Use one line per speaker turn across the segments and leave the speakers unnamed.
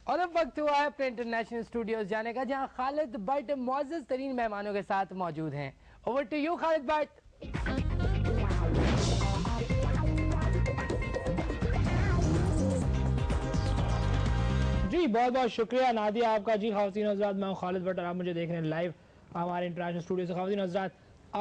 اور اب وقت ہوا ہے اپنے انٹرنیشنل اسٹوڈیوز جانے کا، جہاں خالد بٹ معزز ترین مہمانوں کے ساتھ موجود ہیں. Over to you Khalid Butt.
جی بہت بہت شکریہ نادیہ آپ کا. جی خواتین و حضرات، میں ہوں خالد بٹ اور آپ مجھے دیکھ رہے ہیں لائیو ہمارے انٹرنیشنل اسٹوڈیو سے. خواتین و حضرات،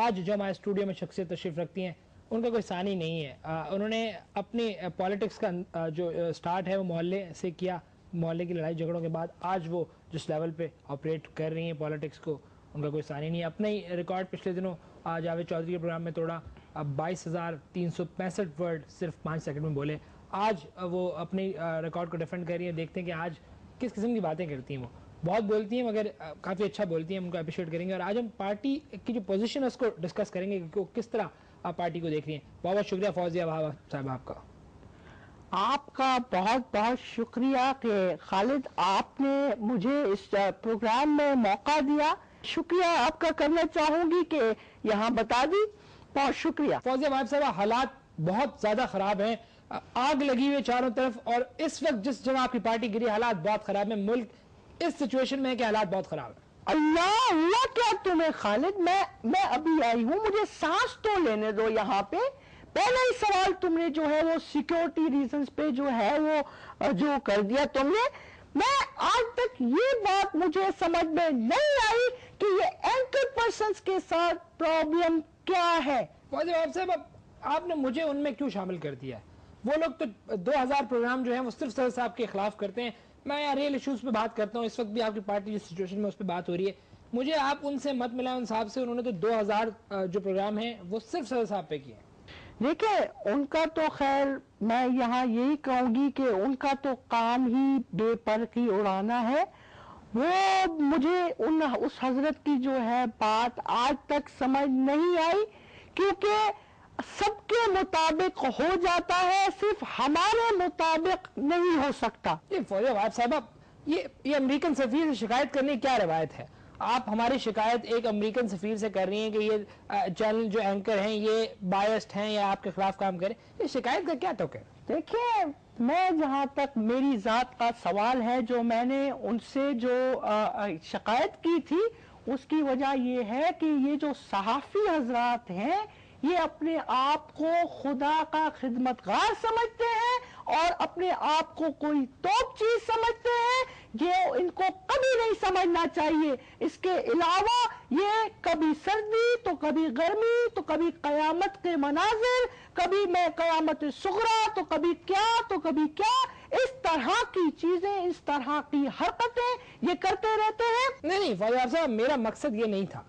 آج جو ہمارے اسٹوڈیو میں شخصیت تشریف رکھتی ہیں ان کا کوئی ثانی نہیں ہے. انہوں نے اپنی پالیٹکس کا جو سٹارٹ ہے وہ محلے سے کیا. محلے کی لڑائی جھگڑوں کے بعد آج وہ جس لیول پہ آپریٹ کر رہی ہیں پالیٹکس کو، ان کا کوئی ثانی نہیں ہے. اپنے ہی ریکارڈ پچھلے دنوں جاوید چودھری کے پروگرام میں توڑا. 22,365 ورڈ صرف 5 سیکنڈ میں بولے. آج وہ اپنی ریکارڈ کو ڈیفینڈ کر رہی ہیں. دیکھتے ہیں کہ آج کس قسم کی باتیں کرتی ہیں. وہ بہت بولتی ہیں مگر کافی اچھا بولتی ہیں، ہم ان کو اپریشیٹ کریں گے. اور آج ہم پارٹی کی جو پوزیشن ہے اس کو ڈسکس کریں گے کہ وہ کس طرح آپ پارٹی کو دیکھ رہی ہیں. بہت بہت شکریہ فوزیہ صاحب آپ کا.
آپ کا بہت بہت شکریہ کہ خالد آپ نے مجھے اس پروگرام میں موقع دیا. شکریہ آپ کا کرنا چاہوں گی کہ یہاں بتا دی. بہت شکریہ.
فوزیہ صاحب، حالات بہت زیادہ خراب ہیں، آگ لگی ہوئی چاروں طرف، اور اس وقت جس جگہ آپ کی پارٹی گری حالات بہت خراب ہیں. ملک اس سچویشن میں ہے کہ حالات بہت خراب ہیں.
اللہ ہوا کیا تمہیں خالد؟ میں ابھی آئی ہوں، مجھے سانس تو لینے دو یہاں پہ. پہلا ہی سوال تم نے جو ہے وہ سیکیورٹی ریزنز پہ جو ہے وہ جو کر دیا تم نے. میں آج تک یہ بات مجھے سمجھ میں نہیں آئی کہ یہ اینکر پرسنز کے ساتھ پرابلم کیا ہے.
فوزیہ صاحب، آپ نے مجھے ان میں کیوں شامل کر دیا ہے؟ وہ لوگ تو 2000 پروگرام جو ہیں وہ صرف صدر صاحب کے خلاف کرتے ہیں. میں یہاں ریئل ایشوز پہ بات کرتا ہوں. اس وقت بھی آپ کی پارٹی جس سچویشن میں اس پہ بات ہو رہی ہے، مجھے آپ ان سے مت ملائیں ان صاحب سے. انہوں نے تو 2000 جو پروگرام ہیں وہ صرف صدر صاحب پہ کیے ہیں.
دیکھیں ان کا تو خیر میں یہاں یہی کہوں گی کہ ان کا تو کام ہی بے پرخی اڑانا ہے. وہ مجھے اس حضرت کی جو ہے بات آج تک سمجھ نہیں آئی، کیونکہ سب کے مطابق ہو جاتا ہے، صرف ہمارے مطابق نہیں ہو سکتا.
یہ فوزیہ صاحب، یہ امریکن سفیر سے شکایت کرنے کی کیا روایت ہے؟ آپ ہماری شکایت ایک امریکن سفیر سے کر رہی ہیں کہ یہ چینل جو اینکر ہیں یہ بائسڈ ہیں یا آپ کے خلاف کام کریں. یہ شکایت کا کیا توق ہے؟
دیکھیں، میں جہاں تک میری ذات کا سوال ہے، جو میں نے ان سے جو شکایت کی تھی اس کی وجہ یہ ہے کہ یہ جو صحافی حضرات ہیں یہ اپنے آپ کو خدا کا خدمتگار سمجھتے ہیں اور اپنے آپ کو کوئی توپ چیز سمجھتے ہیں. یہ ان کو کبھی نہیں سمجھنا چاہیے. اس کے علاوہ یہ کبھی سردی تو کبھی گرمی تو کبھی قیامت کے مناظر، کبھی میں قیامت صغریٰ تو کبھی کیا تو کبھی کیا، اس طرح کی چیزیں، اس طرح کی حرکتیں یہ کرتے رہتے ہیں.
نہیں فوزیہ صاحب، میرا مقصد یہ نہیں تھا.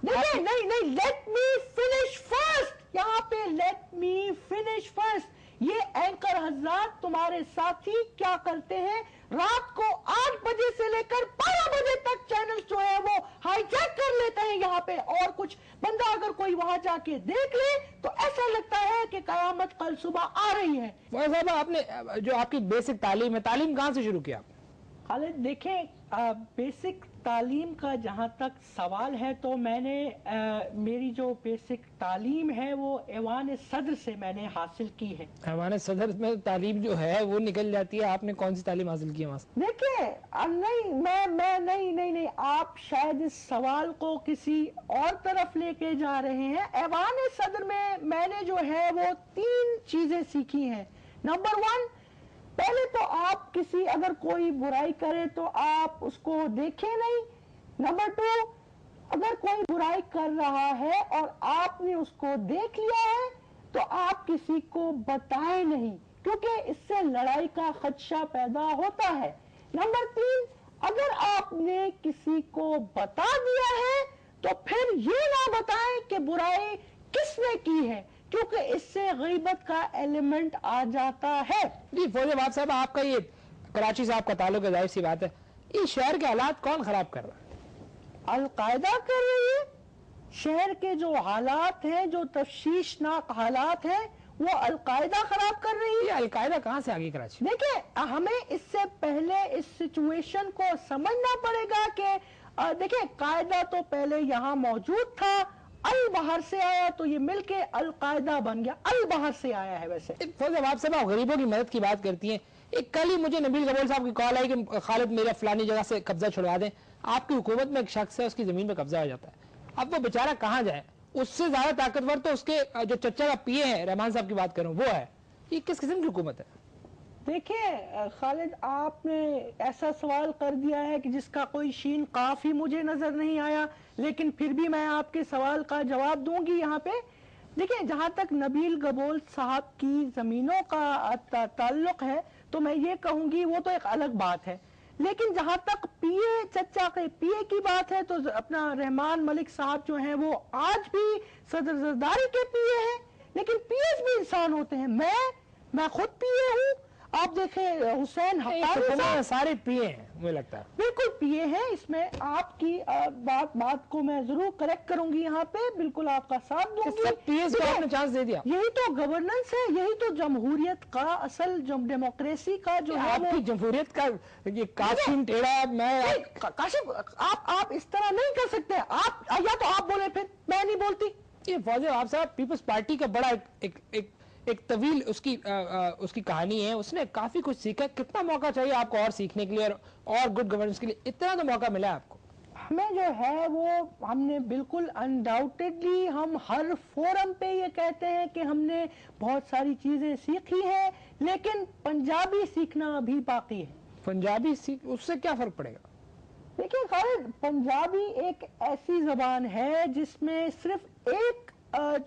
نہیں، لیٹ می فنش فرسٹ. یہاں پہ لیٹ می فنش فرسٹ. یہ اینکر حضرات تمہارے ساتھی کیا کرتے ہیں؟ رات کو 8 بجے سے لے کر 12 بجے تک چینل جو ہے وہ ہائی جیک کر لیتے ہیں یہاں پہ، اور کچھ بندہ اگر کوئی وہاں جا کے دیکھ لے تو ایسا لگتا ہے کہ قیامت کل صبح آ رہی ہے.
صاحب، آپ نے جو آپ کی بیسک تعلیم ہے، تعلیم کہاں سے شروع کیا؟
خالد دیکھیں، بیسک تعلیم کا جہاں تک سوال ہے تو میں نے میری جو بیسک تعلیم ہے وہ ایوان صدر سے میں نے حاصل کی ہے.
ایوان صدر میں تعلیم جو ہے وہ نکل جاتی ہے. آپ نے کون سی تعلیم حاصل کی ہے وہاں سے؟
دیکھیں نہیں، آپ شاید اس سوال کو کسی اور طرف لے کے جا رہے ہیں. ایوان صدر میں نے جو ہے وہ 3 چیزیں سیکھی ہیں. نمبر 1، پہلے تو آپ کسی اگر کوئی برائی کرے تو آپ اس کو دیکھیں نہیں. نمبر 2، اگر کوئی برائی کر رہا ہے اور آپ نے اس کو دیکھ لیا ہے تو آپ کسی کو بتائیں نہیں، کیونکہ اس سے لڑائی کا خدشہ پیدا ہوتا ہے. نمبر 3، اگر آپ نے کسی کو بتا دیا ہے تو پھر یہ نہ بتائیں کہ برائی کس نے کی ہے، کیونکہ اس سے غیبت کا ایلیمنٹ آ جاتا ہے.
جی فوزیہ صاحب، آپ کا یہ کراچی سے آپ کا تعلق ہے، ظاہر سی بات ہے. یہ شہر کے حالات کون خراب کر رہا ہے؟
القاعدہ کر رہی ہے. شہر کے جو حالات ہیں، جو تشویشناک حالات ہیں، وہ القاعدہ خراب کر رہی ہے.
القاعدہ کہاں سے آگئی کراچی؟
دیکھیں، ہمیں اس سے پہلے اس سچویشن کو سمجھنا پڑے گا کہ دیکھیں، قاعدہ تو پہلے یہاں موجود تھا، البحر سے آیا تو یہ مل کے القاعدہ بن گیا. البحر سے آیا ہے. ویسے
فوزیہ صاحب، آپ غریبوں کی مدد کی بات کرتی ہیں. ایک کل ہی مجھے نبیل گبول صاحب کی کال آئی کہ خالد میرا فلانی جگہ سے قبضہ چھڑوا دیں. آپ کی حکومت میں ایک شخص ہے, اس کی زمین پہ قبضہ ہو جاتا ہے, اب وہ بیچارہ کہاں جائے؟ اس سے زیادہ طاقتور تو اس کے جو چچا کا پی اے ہے, رحمان صاحب کی بات کروں, وہ ہے. یہ کس قسم کی حکومت ہے؟
دیکھیں خالد, آپ نے ایسا سوال کر دیا ہے کہ جس کا کوئی شین قاف ہی مجھے نظر نہیں آیا, لیکن پھر بھی میں آپ کے سوال کا جواب دوں گی یہاں پہ. دیکھیں, جہاں تک نبیل گبول صاحب کی زمینوں کا تعلق ہے تو میں یہ کہوں گی وہ تو ایک الگ بات ہے, لیکن جہاں تک پی اے, چچا کے پی اے کی بات ہے, تو اپنا رحمان ملک صاحب جو ہیں وہ آج بھی صدر زرداری کے پی اے ہیں, لیکن پی ایز بھی انسان ہوتے ہیں. میں خود پی اے ہوں. آپ دیکھیں حسین حقانی صاحب
سارے پی اے ہیں, مجھے لگتا ہے
بالکل پی اے ہیں. اس میں آپ کی بات کو میں ضرور کریکٹ کروں گی یہاں پہ, بالکل آپ کا ساتھ دوں گی.
سب پی ایز کو آپ نے چانس دے دیا.
یہی تو گورننس ہے, یہی تو جمہوریت کا اصل, ڈیموکریسی کا جو ہے.
آپ کی جمہوریت کا یہ قاسم ٹیڑھا, میں
کاشف آپ اس طرح نہیں کر سکتے. آپ یا تو آپ بولے پھر میں نہیں بولتی.
یہ فوزی آپ صاحب پیپلز پارٹی کا بڑا ایک طویل اس کی کہانی ہے. اس نے کافی کچھ سیکھا. کتنا موقع چاہیے آپ کو اور سیکھنے کے لیے اور گڈ گورننس کے لیے؟ اتنا تو موقع ملا آپ کو.
ہمیں جو ہے وہ ہم نے بالکل انڈاؤٹیڈلی ہم ہر فورم پہ یہ کہتے ہیں کہ ہم نے بہت ساری چیزیں سیکھی ہیں, لیکن پنجابی سیکھنا ابھی باقی ہے.
پنجابی اس سے کیا فرق پڑے گا؟
دیکھیں خالد, پنجابی ایک ایسی زبان ہے جس میں صرف ایک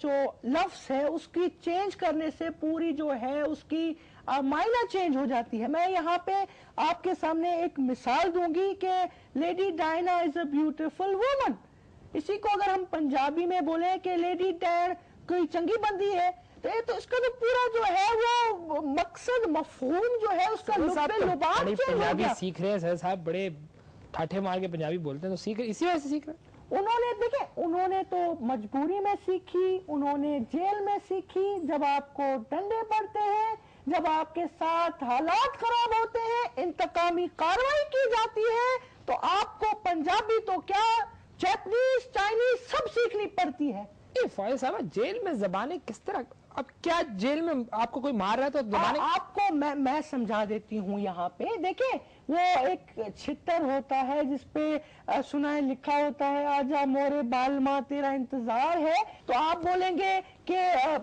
جو لفظ ہے اس کی چینج کرنے سے پوری جو ہے اس کی معنی چینج ہو جاتی ہے. میں یہاں پہ آپ کے سامنے ایک مثال دوں گی کہ Lady Diana is a beautiful woman. اسی کو اگر ہم پنجابی میں بولیں کہ لیڈی ڈائن کوئی چنگی بندی ہے, تو اس کا تو پورا جو ہے وہ مقصد, مفہوم جو ہے اس کا لباب چینج ہو
پنجابی
گیا.
سیکھ رہے ہیں سر صاحب, بڑے ٹھاٹھے مار کے پنجابی بولتے ہیں, تو سیکھ رہے, اسی وجہ سے سیکھ رہے ہیں.
انہوں نے تو مجبوری میں سیکھی, انہوں نے جیل میں سیکھی. جب آپ کو ڈنڈے پڑتے ہیں, جب آپ کے ساتھ حالات خراب ہوتے ہیں, انتقامی کارروائی کی جاتی ہے, تو آپ کو پنجابی تو کیا جاپنیز, چائنیز سب سیکھنی پڑتی ہے.
فائز صاحب, جیل میں زبانیں کس طرح, اب کیا جیل میں آپ کو کوئی مار رہا ہے تو زبانیں
آپ کو میں سمجھا دیتی ہوں یہاں پہ. دیکھیں, وہ ایک چھتر ہوتا ہے جس پہ سنائے لکھا ہوتا ہے آجا مورے بال ماں تیرا انتظار ہے, تو آپ بولیں گے کہ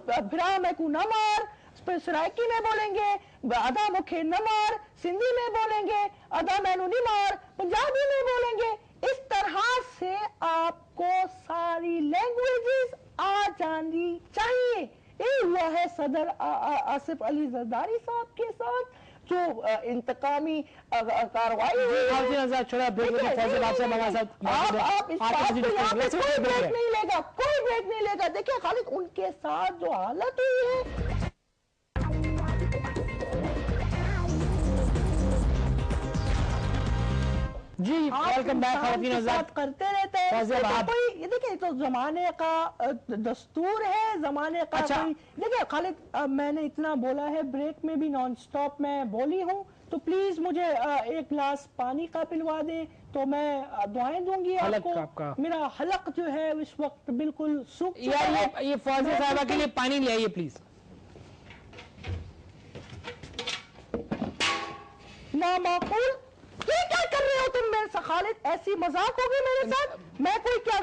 بھرا میں کو نہ مار. پھر سرائکی میں بولیں گے ادا مکھے نہ مار, سندھی میں بولیں گے ادا مینو نہیں مار, پنجابی میں بولیں گے. اس طرح سے آپ کو ساری لینگویجز آ جانی چاہیے. یہ ہوا ہے صدر آصف علی زرداری صاحب کے ساتھ جو انتقامی کارروائی ہوئی. آپ اس بات کو یہاں پہ کوئی بریک نہیں لے گا, کوئی بریک نہیں لے گا. دیکھیں خالد, ان کے ساتھ جو حالت ہوئی ہے,
جی ویلکم بیک خواتین حضرات,
کرتے رہتے ہیں. دیکھیں تو زمانے کا دستور ہے, زمانے کا. دیکھیں خالد, میں نے اتنا بولا ہے, بریک میں بھی نان سٹاپ میں بولی ہوں, تو پلیز مجھے ایک گلاس پانی کا پلوا دیں تو میں دعائیں دوں گی آپ کو. میرا حلق جو ہے اس وقت بالکل سوکھ چکا ہے.
یہ فوزی صاحبہ کے لیے پانی لے آئیے پلیز.
نامعقول, یہ کیا کر رہے ہو تم میرے سے خالد؟ ایسی مذاق ہوگی میرے ساتھ؟ میں کوئی کیا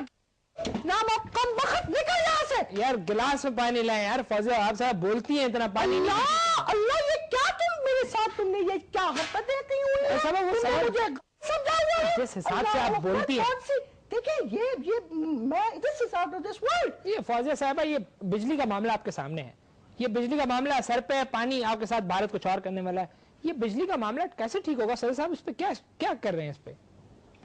کم وقت نکل یہاں سے.
یار گلاس میں پانی لائیں یار. فوزی آپ صاحب بولتی ہیں اتنا پانی.
اللہ, یہ کیا تم میرے ساتھ, تم نے یہ کیا حرکتیں کی ہوئی ہیں؟
جس حساب سے آپ بولتی ہیں,
دیکھیں یہ میں this is out of this world.
یہ فوزیہ صاحبہ, یہ بجلی کا معاملہ آپ کے سامنے ہے. یہ بجلی کا معاملہ سر پہ پانی آپ کے ساتھ بھارت کچھ اور کرنے والا ہے. یہ بجلی کا معاملہ کیسے ٹھیک ہوگا صدر صاحب؟ اس پہ کیا کر رہے ہیں اس پہ؟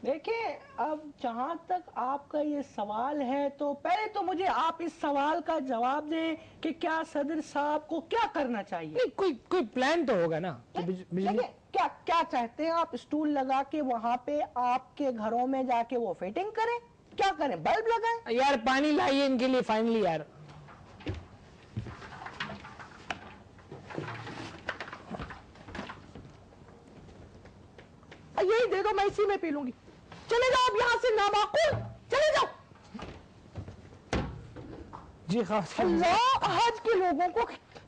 دیکھیں, اب جہاں تک آپ کا یہ سوال ہے, تو پہلے تو مجھے آپ اس سوال کا جواب دیں کہ کیا صدر صاحب کو کیا کرنا چاہیے.
کوئی پلان تو ہوگا نا.
کیا چاہتے ہیں آپ؟ اسٹول لگا کے وہاں پہ آپ کے گھروں میں جا کے وہ فٹنگ کریں؟ کیا کریں, بلب لگائیں؟
یار پانی لائیے ان کے لیے فائنلی یار.
یہی دے دو, میں اسی میں پی لوں گی. چلے جاؤ اب یہاں سے, نامعقول, چلے جاؤ.
جی خاص
اللہ, آج کے لوگوں کو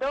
2